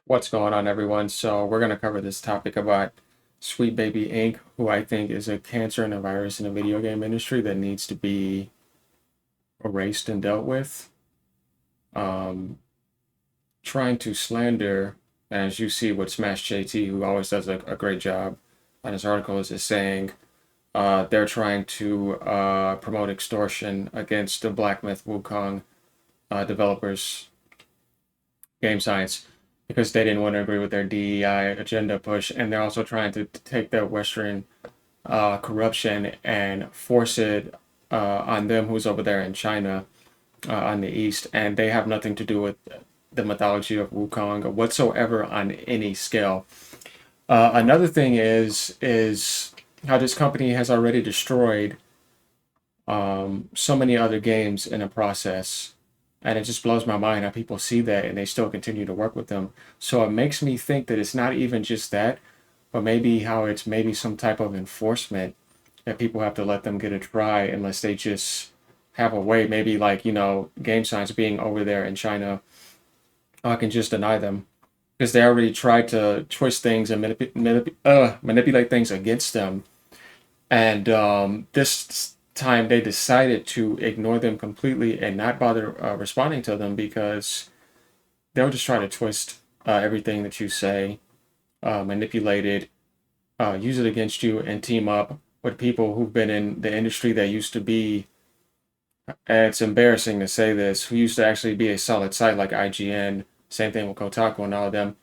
What's going on, everyone? So we're going to cover this topic about Sweet Baby Inc., who I think is a cancer and a virus in the video game industry that needs to be erased and dealt with. Um, Trying to slander, as you see with Smash JT, who always does a great job on his articles, is saying they're trying to promote extortion against the Black Myth Wukong developers, Game Science, because they didn't want to agree with their DEI agenda push, and they're also trying to take the Western corruption and force it on them who's over there in China on the East, and they have nothing to do with the mythology of Wukong whatsoever on any scale. Another thing is how this company has already destroyed so many other games in the process. And it just blows my mind how people see that and they still continue to work with them. So it makes me think that it's not even just that, but maybe how it's maybe some type of enforcement that people have to let them get a try unless they just have a way. Maybe like, Game Science being over there in China can just deny them because they already tried to twist things and manipulate things against them. And this time they decided to ignore them completely and not bother responding to them because they'll just try to twist everything that you say, manipulate it, use it against you, and team up with people who've been in the industry that used to be, and it's embarrassing to say this, who used to actually be a solid site like IGN, same thing with Kotaku and all of them.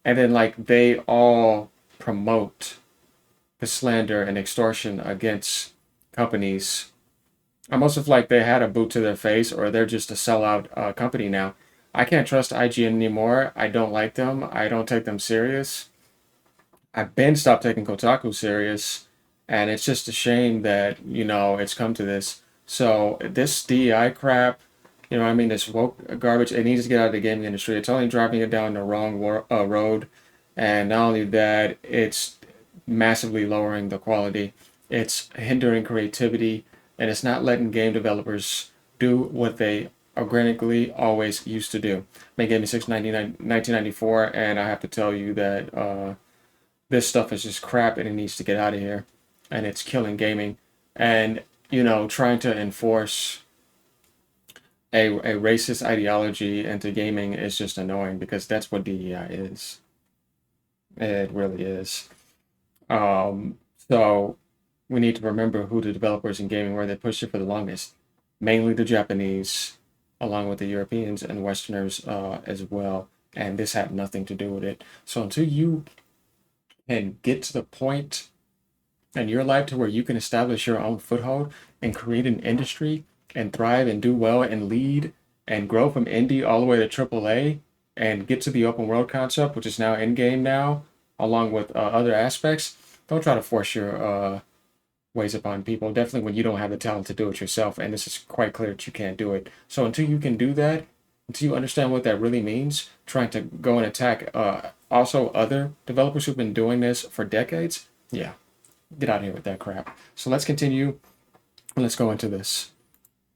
And then, like, they all promote the slander and extortion against companies, almost if like they had a boot to their face or they're just a sellout company now. I can't trust IGN anymore. I don't like them. I don't take them serious. I've been stopped taking Kotaku serious, and it's just a shame that it's come to this. So this DEI crap, I mean, this woke garbage, it needs to get out of the gaming industry. It's only driving it down the wrong road, and not only that, it's massively lowering the quality. It's hindering creativity, and it's not letting game developers do what they organically always used to do. Made Gaming 1994, and I have to tell you that this stuff is just crap and it needs to get out of here. And it's killing gaming. And, trying to enforce a racist ideology into gaming is just annoying because that's what DEI is. It really is. So we need to remember who the developers in gaming were that pushed it for the longest. Mainly the Japanese, along with the Europeans and Westerners as well. And this had nothing to do with it. So until you can get to the point in your life to where you can establish your own foothold and create an industry and thrive and do well and lead and grow from indie all the way to AAA and get to the open world concept, which is now in game now, along with other aspects, don't try to force your ways upon people. Definitely when you don't have the talent to do it yourself, and this is quite clear that you can't do it. So until you can do that, until you understand what that really means, trying to go and attack also other developers who've been doing this for decades, yeah, get out of here with that crap. So let's continue. Let's go into this.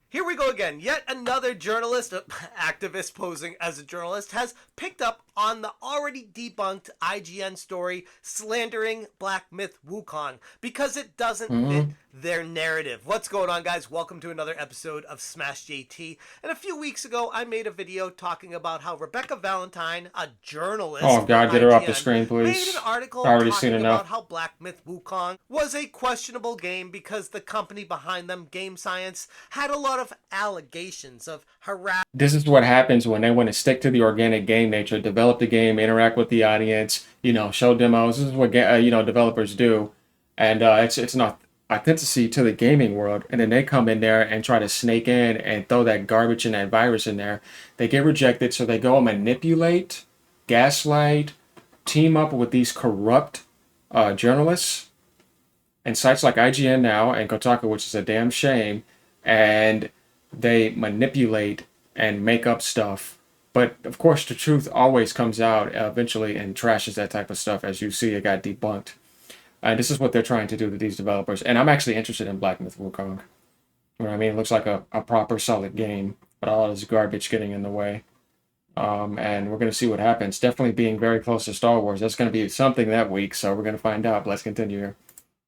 Here we go again. Yet another journalist, activist posing as a journalist, has picked up on the already debunked IGN story slandering Black Myth Wukong because it doesn't fit their narrative. What's going on, guys? Welcome to another episode of Smash JT. And a few weeks ago, I made a video talking about how Rebecca Valentine, a journalist Oh God, get her off the IGN, screen, please. made an article I already seen talking enough. about how Black Myth Wukong was a questionable game because the company behind them, Game Science, had a lot of allegations of harassment. This is what happens when they want to stick to the organic game nature, develop the game, interact with the audience, show demos. This is what developers do, and it's not authenticity to the gaming world. And then they come in there and try to snake in and throw that garbage and that virus in there. They get rejected, so they go and manipulate, gaslight, team up with these corrupt journalists and sites like IGN now and Kotaku, which is a damn shame, and they manipulate and make up stuff. But of course, the truth always comes out eventually and trashes that type of stuff. As you see, it got debunked. And this is what they're trying to do to these developers. And I'm actually interested in Black Myth Wukong. You know what I mean? It looks like a proper solid game, but all this garbage getting in the way. And we're going to see what happens. Definitely being very close to Star Wars. That's going to be something that week, so we're going to find out. But let's continue here.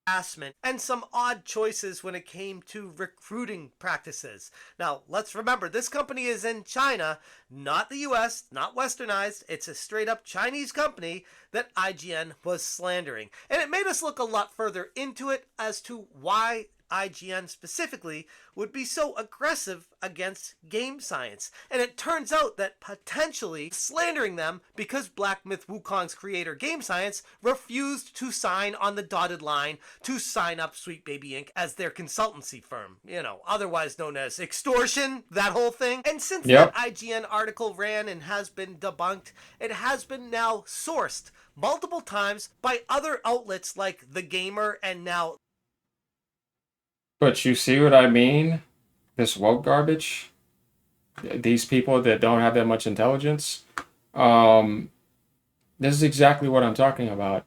Harassment and some odd choices when it came to recruiting practices. Now, let's remember this company is in China, not the US, not westernized. It's a straight up Chinese company that IGN was slandering. And it made us look a lot further into it as to why IGN specifically would be so aggressive against game science. And it turns out that potentially slandering them because Black Myth Wukong's creator Game Science refused to sign on the dotted line to sign up Sweet Baby Inc. as their consultancy firm, otherwise known as Extortion, that whole thing. And since that IGN article ran and has been debunked, it has been now sourced multiple times by other outlets like The Gamer and now. But you see what I mean? This woke garbage. These people that don't have that much intelligence. This is exactly what I'm talking about.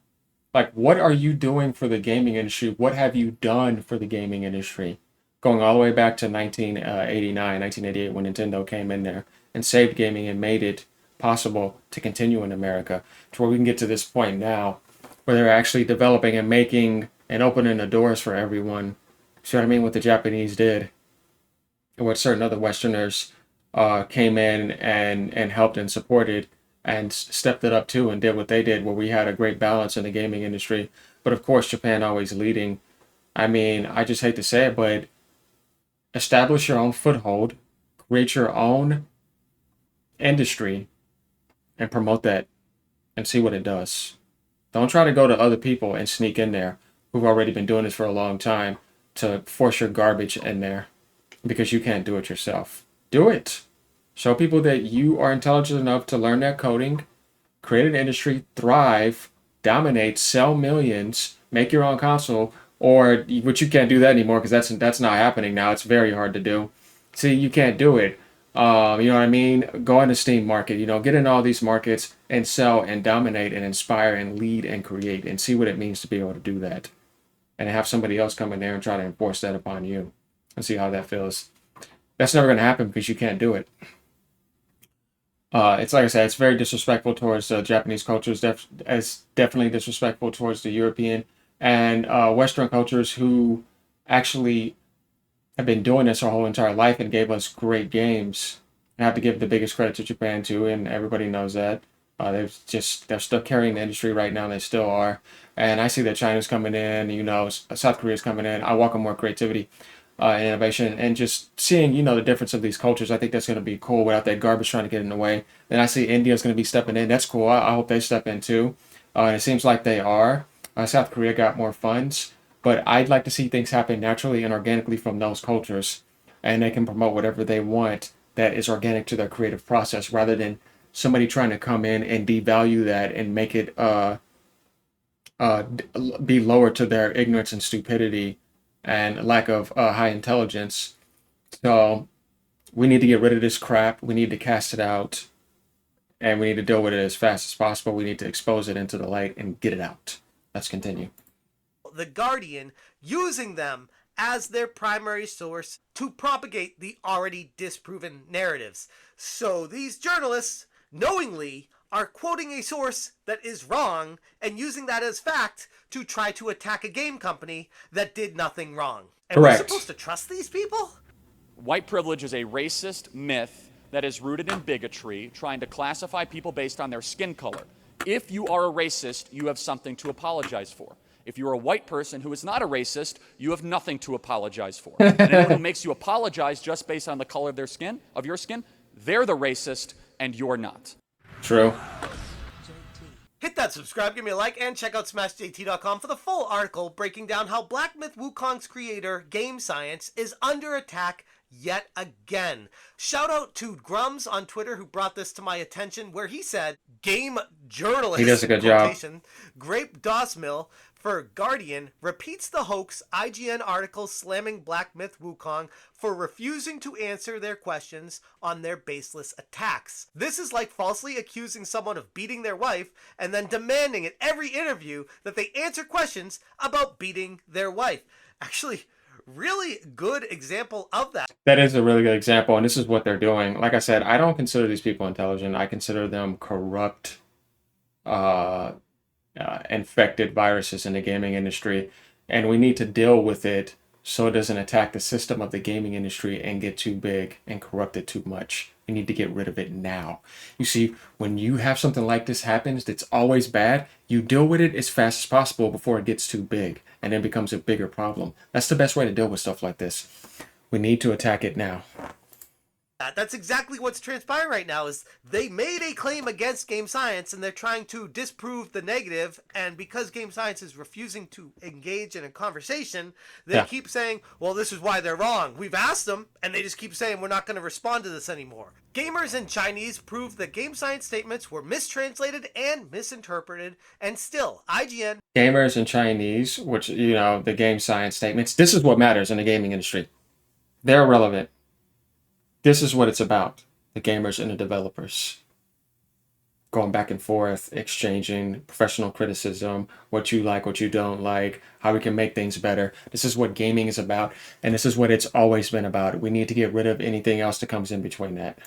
Like, what are you doing for the gaming industry? What have you done for the gaming industry? Going all the way back to 1989, 1988, when Nintendo came in there and saved gaming and made it possible to continue in America, to where we can get to this point now, where they're actually developing and making and opening the doors for everyone. See what I mean? What the Japanese did, and what certain other Westerners came in and helped and supported and stepped it up too and did what they did, where we had a great balance in the gaming industry. But of course, Japan always leading. I mean, I just hate to say it, but establish your own foothold, create your own industry, and promote that and see what it does. Don't try to go to other people and sneak in there who've already been doing this for a long time to force your garbage in there because you can't do it yourself. Do it. Show people that you are intelligent enough to learn that coding, create an industry, thrive, dominate, sell millions, make your own console, which you can't do that anymore because that's not happening now. It's very hard to do. See, you can't do it. You know what I mean? Go in the Steam market, get in all these markets and sell and dominate and inspire and lead and create and see what it means to be able to do that. And have somebody else come in there and try to enforce that upon you and see how that feels. That's never going to happen because you can't do it. It's like I said, it's very disrespectful towards Japanese cultures. It's definitely disrespectful towards the European and Western cultures who actually have been doing this our whole entire life and gave us great games. I have to give the biggest credit to Japan too, and everybody knows that. They're still carrying the industry right now. And they still are. And I see that China's coming in, South Korea's coming in. I welcome more creativity and innovation. And just seeing, the difference of these cultures, I think that's going to be cool without that garbage trying to get in the way. Then I see India's going to be stepping in. That's cool. I hope they step in too. And it seems like they are. South Korea got more funds. But I'd like to see things happen naturally and organically from those cultures. And they can promote whatever they want that is organic to their creative process rather than somebody trying to come in and devalue that and make it be lower to their ignorance and stupidity and lack of high intelligence. So we need to get rid of this crap. We need to cast it out. And we need to deal with it as fast as possible. We need to expose it into the light and get it out. Let's continue. The Guardian using them as their primary source to propagate the already disproven narratives. So these journalists knowingly are quoting a source that is wrong and using that as fact to try to attack a game company that did nothing wrong. And Correct. we're supposed to trust these people? White privilege is a racist myth that is rooted in bigotry, trying to classify people based on their skin color. If you are a racist, you have something to apologize for. If you're a white person who is not a racist, you have nothing to apologize for. And anyone who makes you apologize just based on the color of your skin, they're the racist and you're not. True. Hit that subscribe, give me a like, and check out SmashJT.com for the full article breaking down how Black Myth Wukong's creator, Game Science, is under attack yet again. Shout out to Grums on Twitter who brought this to my attention, where he said, game journalist, he does a good job. Grape Dosmill for Guardian repeats the hoax IGN article slamming Black Myth Wukong for refusing to answer their questions on their baseless attacks. This is like falsely accusing someone of beating their wife and then demanding at every interview that they answer questions about beating their wife. Actually, really good example of that. That is a really good example, and this is what they're doing. Like I said, I don't consider these people intelligent. I consider them corrupt, uh, infected viruses in the gaming industry, and we need to deal with it so it doesn't attack the system of the gaming industry and get too big and corrupt it too much. We need to get rid of it now. You see, when you have something like this happens that's always bad, you deal with it as fast as possible before it gets too big and then becomes a bigger problem. That's the best way to deal with stuff like this. We need to attack it now. That's exactly what's transpiring right now. Is they made a claim against game science and they're trying to disprove the negative, and because game science is refusing to engage in a conversation, they keep saying, well, this is why they're wrong. We've asked them and they just keep saying we're not going to respond to this anymore. Gamers in Chinese proved that game science statements were mistranslated and misinterpreted, and still IGN. Gamers in Chinese, which, you know, the game science statements, this is what matters in the gaming industry. They're relevant. This is what it's about. The gamers and the developers. Going back and forth, exchanging professional criticism, what you like, what you don't like, how we can make things better. This is what gaming is about, and this is what it's always been about. We need to get rid of anything else that comes in between that.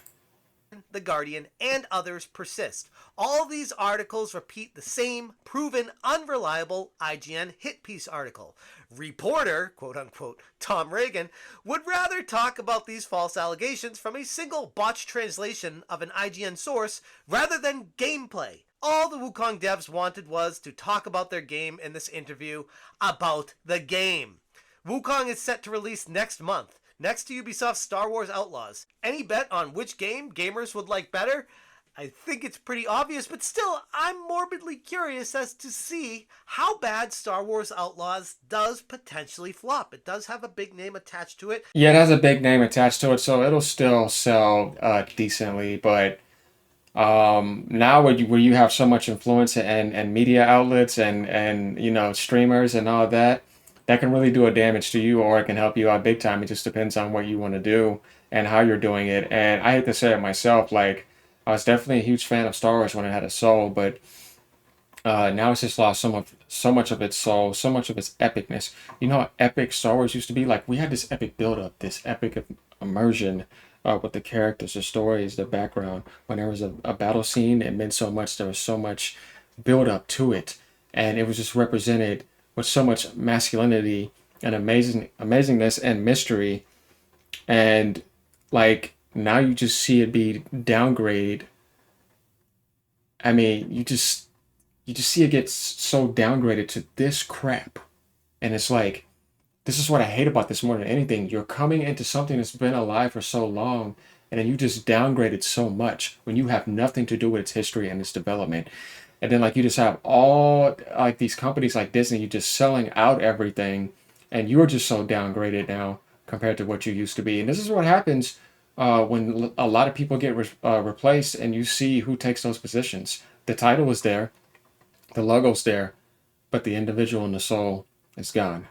The Guardian, and others persist. All these articles repeat the same proven unreliable IGN hit piece article. Reporter, quote unquote, Tom Regan, would rather talk about these false allegations from a single botched translation of an IGN source rather than gameplay. All the Wukong devs wanted was to talk about their game in this interview about the game. Wukong is set to release next month, next to Ubisoft's Star Wars Outlaws. Any bet on which game gamers would like better? I think it's pretty obvious, but still, I'm morbidly curious as to see how bad Star Wars Outlaws does potentially flop. It does have a big name attached to it. Yeah, it has a big name attached to it, so it'll still sell decently, but now where you have so much influence and media outlets and you know, streamers and all that can really do a damage to you, or it can help you out big time. It just depends on what you want to do and how you're doing it. And I hate to say it myself, like, I was definitely a huge fan of Star Wars when it had a soul, but now it's just lost so much of its soul, so much of its epicness. You know how epic Star Wars used to be? Like, we had this epic build-up, this epic immersion with the characters, the stories, the background. When there was a battle scene, it meant so much. There was so much build-up to it, and it was just represented with so much masculinity and amazingness and mystery. And like, now you just see it be downgraded. I mean, you just see it get so downgraded to this crap. And it's like, this is what I hate about this more than anything. You're coming into something that's been alive for so long, and then you just downgrade it so much when you have nothing to do with its history and its development. And then like you just have all like these companies like Disney, you just selling out everything, and you're just so downgraded now compared to what you used to be. And this is what happens when a lot of people get replaced, and you see who takes those positions. The title is there, the logo's there, but the individual and the soul is gone.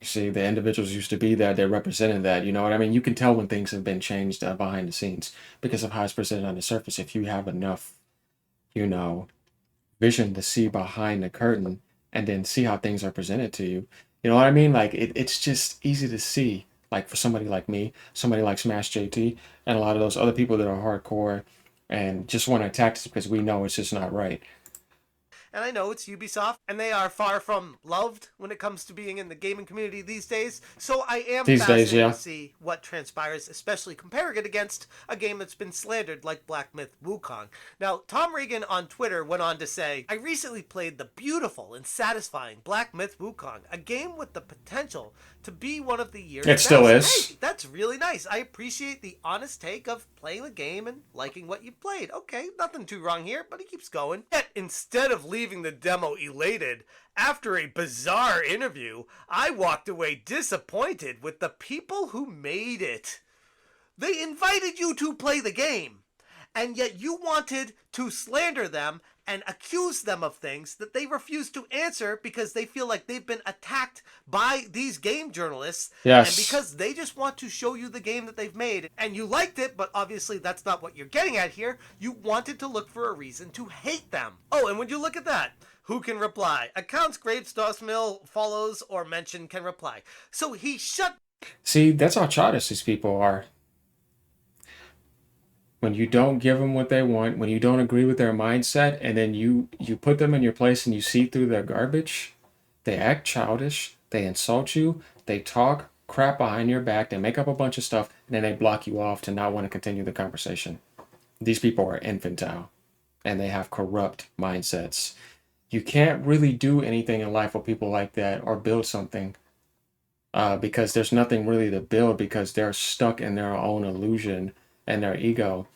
You see, the individuals used to be there, they represented that. You know what I mean? You can tell when things have been changed behind the scenes because of how it's presented on the surface. If you have enough, you know, vision to see behind the curtain and then see how things are presented to you. You know what I mean? Like, it's just easy to see. Like, for somebody like me, somebody like Smash JT, and a lot of those other people that are hardcore and just want to attack us because we know it's just not right. And I know it's Ubisoft, and they are far from loved when it comes to being in the gaming community these days. So I am fascinated to see what transpires, especially comparing it against a game that's been slandered like Black Myth Wukong. Now, Tom Regan on Twitter went on to say, I recently played the beautiful and satisfying Black Myth Wukong, a game with the potential to be one of the year's best. It still is. Hey, that's really nice. I appreciate the honest take of playing the game and liking what you played. Okay, nothing too wrong here, but he keeps going. Yet, instead of leaving the demo elated, after a bizarre interview, I walked away disappointed with the people who made it. They invited you to play the game, and yet you wanted to slander them and accuse them of things that they refuse to answer because they feel like they've been attacked by these game journalists. Yes. And because they just want to show you the game that they've made. And you liked it, but obviously that's not what you're getting at here. You wanted to look for a reason to hate them. Oh, and when you look at that, who can reply? Accounts Graves, Dosmill follows or mention can reply. So he shut. See, that's how childish these people are. When you don't give them what they want, when you don't agree with their mindset, and then you put them in your place and you see through their garbage, they act childish, they insult you, they talk crap behind your back, they make up a bunch of stuff, and then they block you off to not want to continue the conversation. These people are infantile, and they have corrupt mindsets. You can't really do anything in life with people like that or build something because there's nothing really to build because they're stuck in their own illusion and their ego,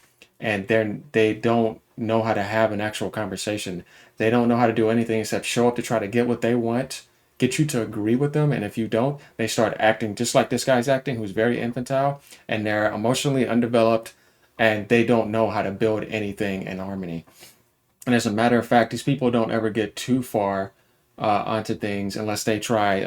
and they don't know how to have an actual conversation. They don't know how to do anything except show up to try to get what they want, get you to agree with them, and if you don't, they start acting just like this guy's acting, who's very infantile, and they're emotionally undeveloped, and they don't know how to build anything in harmony. And as a matter of fact, these people don't ever get too far onto things unless they try, you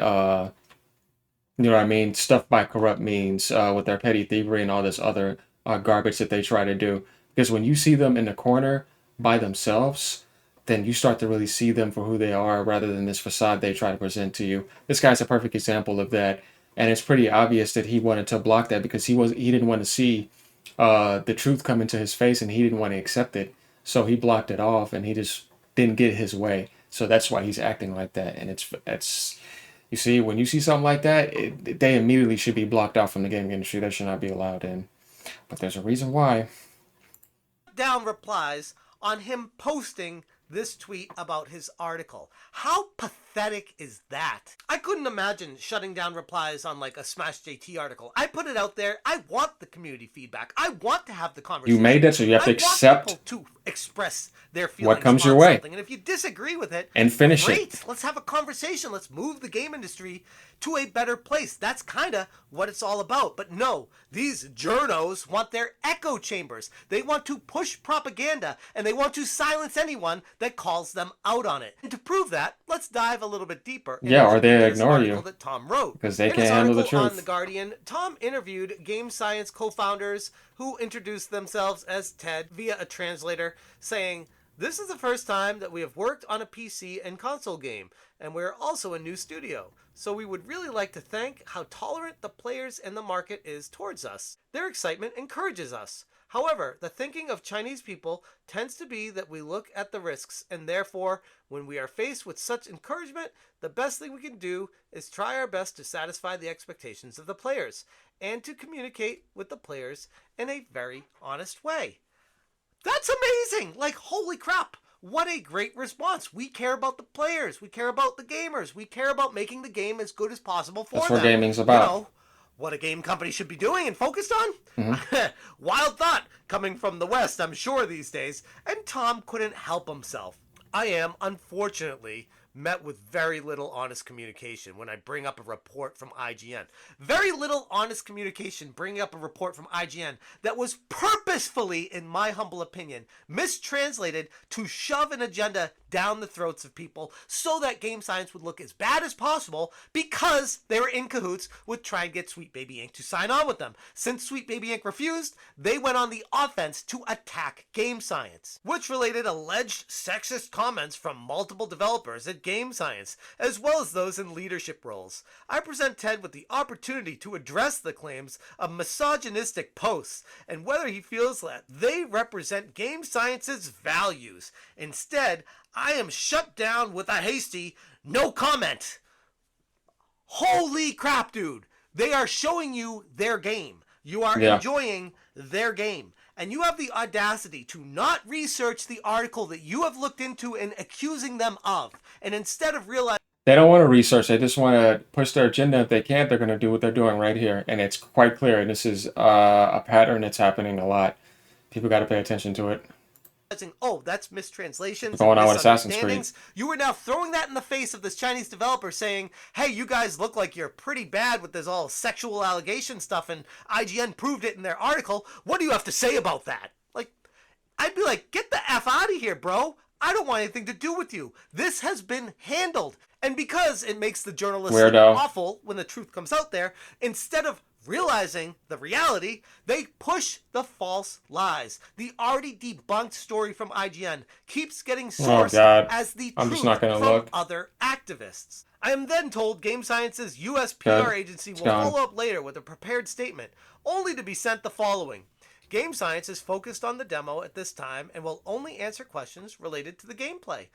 know what I mean, stuff by corrupt means with their petty thievery and all this other garbage that they try to do. Because when you see them in the corner by themselves, then you start to really see them for who they are rather than this facade they try to present to you. This guy's a perfect example of that. And it's pretty obvious that he wanted to block that because he didn't want to see the truth come into his face, and he didn't want to accept it. So he blocked it off, and he just didn't get his way. So that's why he's acting like that. And it's you see, when you see something like that, they immediately should be blocked out from the gaming industry. That should not be allowed in. But there's a reason why. Down replies on him posting this tweet about his article. How pathetic is that? I couldn't imagine shutting down replies on like a Smash JT article. I put it out there. I want the community feedback. I want to have the conversation. You made that, so you have to accept people to express their feelings what comes your on way. something. And if you disagree with it, and finish great. it. Let's have a conversation. Let's move the game industry to a better place. That's kind of what it's all about. But no, these journos want their echo chambers. They want to push propaganda, and they want to silence anyone that calls them out on it. And to prove that, let's dive a little bit deeper. Yeah, or they ignore you that Tom wrote because they in can't his handle the article truth. On The Guardian, Tom interviewed game science co-founders who introduced themselves as Ted via a translator, saying, "This is the first time that we have worked on a PC and console game, and we're also a new studio. So we would really like to thank how tolerant the players and the market is towards us. Their excitement encourages us. However, the thinking of Chinese people tends to be that we look at the risks, and therefore, when we are faced with such encouragement, the best thing we can do is try our best to satisfy the expectations of the players, and to communicate with the players in a very honest way." That's amazing! Like, holy crap! What a great response. We care about the players. We care about the gamers. We care about making the game as good as possible for them. That's what gaming's about. You know, what a game company should be doing and focused on? Wild thought coming from the West, I'm sure, these days. And Tom couldn't help himself. I am, unfortunately, met with very little honest communication when I bring up a report from IGN. Very little honest communication bringing up a report from IGN that was purposefully, in my humble opinion, mistranslated to shove an agenda down the throats of people so that game science would look as bad as possible because they were in cahoots with trying to get Sweet Baby Inc. to sign on with them. Since Sweet Baby Inc. refused, they went on the offense to attack game science, which related alleged sexist comments from multiple developers at game science, as well as those in leadership roles. I present Ted with the opportunity to address the claims of misogynistic posts and whether he feels that they represent game science's values. Instead, I am shut down with a hasty no comment. Holy crap, dude. They are showing you their game. You are enjoying their game. And you have the audacity to not research the article that you have looked into and accusing them of. And instead of realizing... They don't want to research. They just want to push their agenda. If they can't, they're going to do what they're doing right here. And it's quite clear. And this is a pattern that's happening a lot. People got to pay attention to it. Oh, that's mistranslations. Going on with Assassin's Creed. You are now throwing that in the face of this Chinese developer saying, hey, you guys look like you're pretty bad with this all sexual allegation stuff, and IGN proved it in their article. What do you have to say about that? Like, I'd be like, get the F out of here, bro. I don't want anything to do with you. This has been handled. And because it makes the journalists Weirdo. awful when the truth comes out there, instead of realizing the reality, they push the false lies. The already debunked story from IGN keeps getting sourced God. as the I'm truth just not gonna from look. other activists. I am then told Game Science's US PR Good. agency It's will gone. follow up later with a prepared statement, only to be sent the following. Game Science is focused on the demo at this time and will only answer questions related to the gameplay.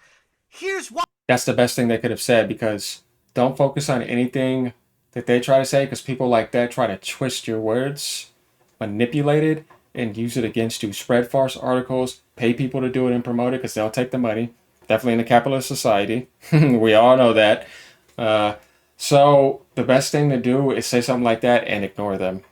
Here's why. That's the best thing they could have said, because don't focus on anything that they try to say, because people like that try to twist your words, manipulate it, and use it against you. Spread false articles, pay people to do it and promote it because they'll take the money. Definitely in a capitalist society. We all know that. So the best thing to do is say something like that and ignore them.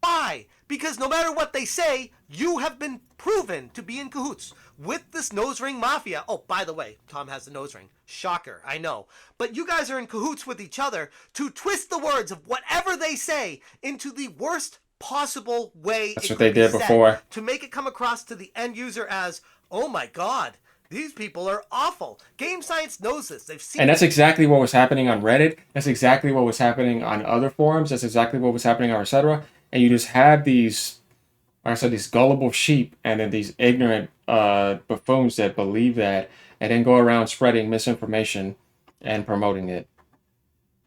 Why? Because no matter what they say, you have been proven to be in cahoots with this nose ring mafia. Oh, by the way, Tom has the nose ring. Shocker, I know. But you guys are in cahoots with each other to twist the words of whatever they say into the worst possible way. That's what they did before. To make it come across to the end user as, oh my God, these people are awful. Game Science knows this. They've seen. And that's exactly what was happening on Reddit. That's exactly what was happening on other forums. That's exactly what was happening on etc. And you just have these, like I said, these gullible sheep and then these ignorant buffoons that believe that and then go around spreading misinformation and promoting it.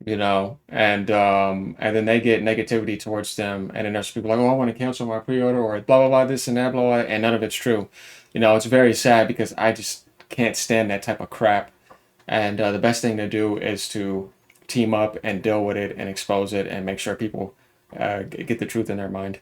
And then they get negativity towards them, and then there's people like, oh, I want to cancel my pre-order, or blah blah blah, this and that, blah blah, and none of it's true. It's very sad because I just can't stand that type of crap. And the best thing to do is to team up and deal with it and expose it and make sure people get the truth in their mind.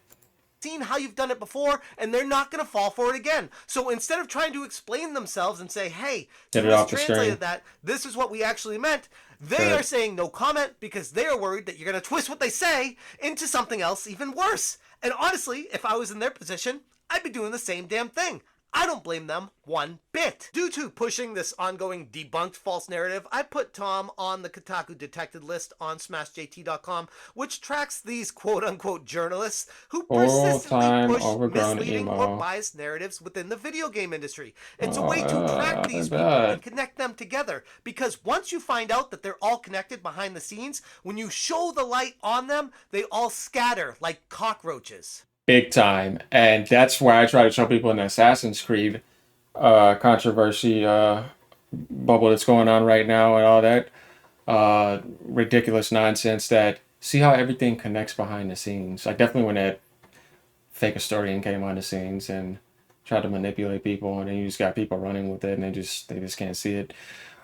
Seen how you've done it before, and they're not going to fall for it again. So instead of trying to explain themselves and say, hey, Get you it off the mistranslated screen. that, this is what we actually meant, they Good. are saying no comment because they are worried that you're going to twist what they say into something else even worse. And honestly, if I was in their position, I'd be doing the same damn thing. I don't blame them one bit. Due to pushing this ongoing debunked false narrative, I put Tom on the Kotaku detected list on SmashJT.com, which tracks these quote-unquote journalists who persistently Full-time push overgrown misleading emo. or biased narratives within the video game industry. It's a way to track these I people bet. and connect them together, because once you find out that they're all connected behind the scenes, when you show the light on them, they all scatter like cockroaches. Big time. And that's why I try to show people in the Assassin's Creed controversy bubble that's going on right now and all that ridiculous nonsense, that see how everything connects behind the scenes. Like definitely when that fake historian came on the scenes and tried to manipulate people, and then you just got people running with it and they just can't see it.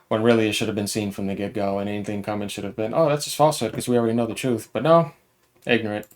When really it should have been seen from the get-go, and anything coming should have been, oh, that's just falsehood because we already know the truth. But no, ignorant.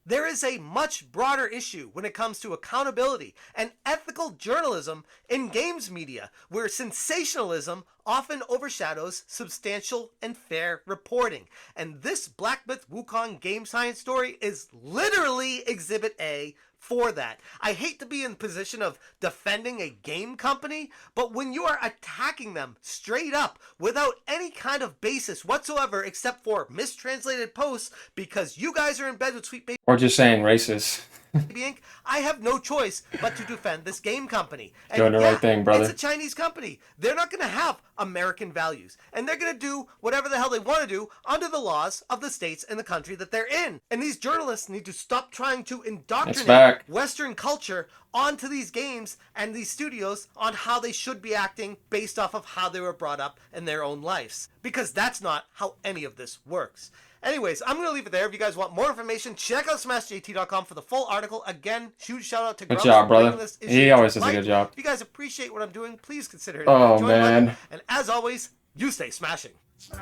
There is a much broader issue when it comes to accountability and ethical journalism in games media, where sensationalism often overshadows substantial and fair reporting. And this Black Myth Wukong Game Science story is literally Exhibit A for that. I hate to be in the position of defending a game company, but when you are attacking them straight up without any kind of basis whatsoever except for mistranslated posts because you guys are in bed with Sweet Baby Or just saying racist. Inc., I have no choice but to defend this game company. And Doing the right thing, brother. It's a Chinese company. They're not going to have American values. And they're going to do whatever the hell they want to do under the laws of the states and the country that they're in. And these journalists need to stop trying to indoctrinate Western culture onto these games and these studios on how they should be acting based off of how they were brought up in their own lives. Because that's not how any of this works. Anyways, I'm going to leave it there. If you guys want more information, check out SmashJT.com for the full article. Again, huge shout out to Good Grumps job, for bringing brother. this issue He to always does a light. good job. If you guys appreciate what I'm doing, please consider it. Oh, man. And as always, you stay smashing. So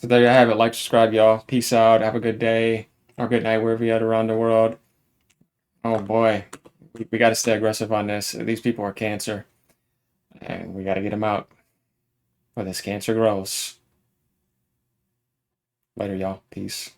there you have it. Like, subscribe, y'all. Peace out. Have a good day or good night wherever you're at around the world. Oh, boy. We got to stay aggressive on this. These people are cancer. And we got to get them out. Or this cancer grows. Later, y'all. Peace.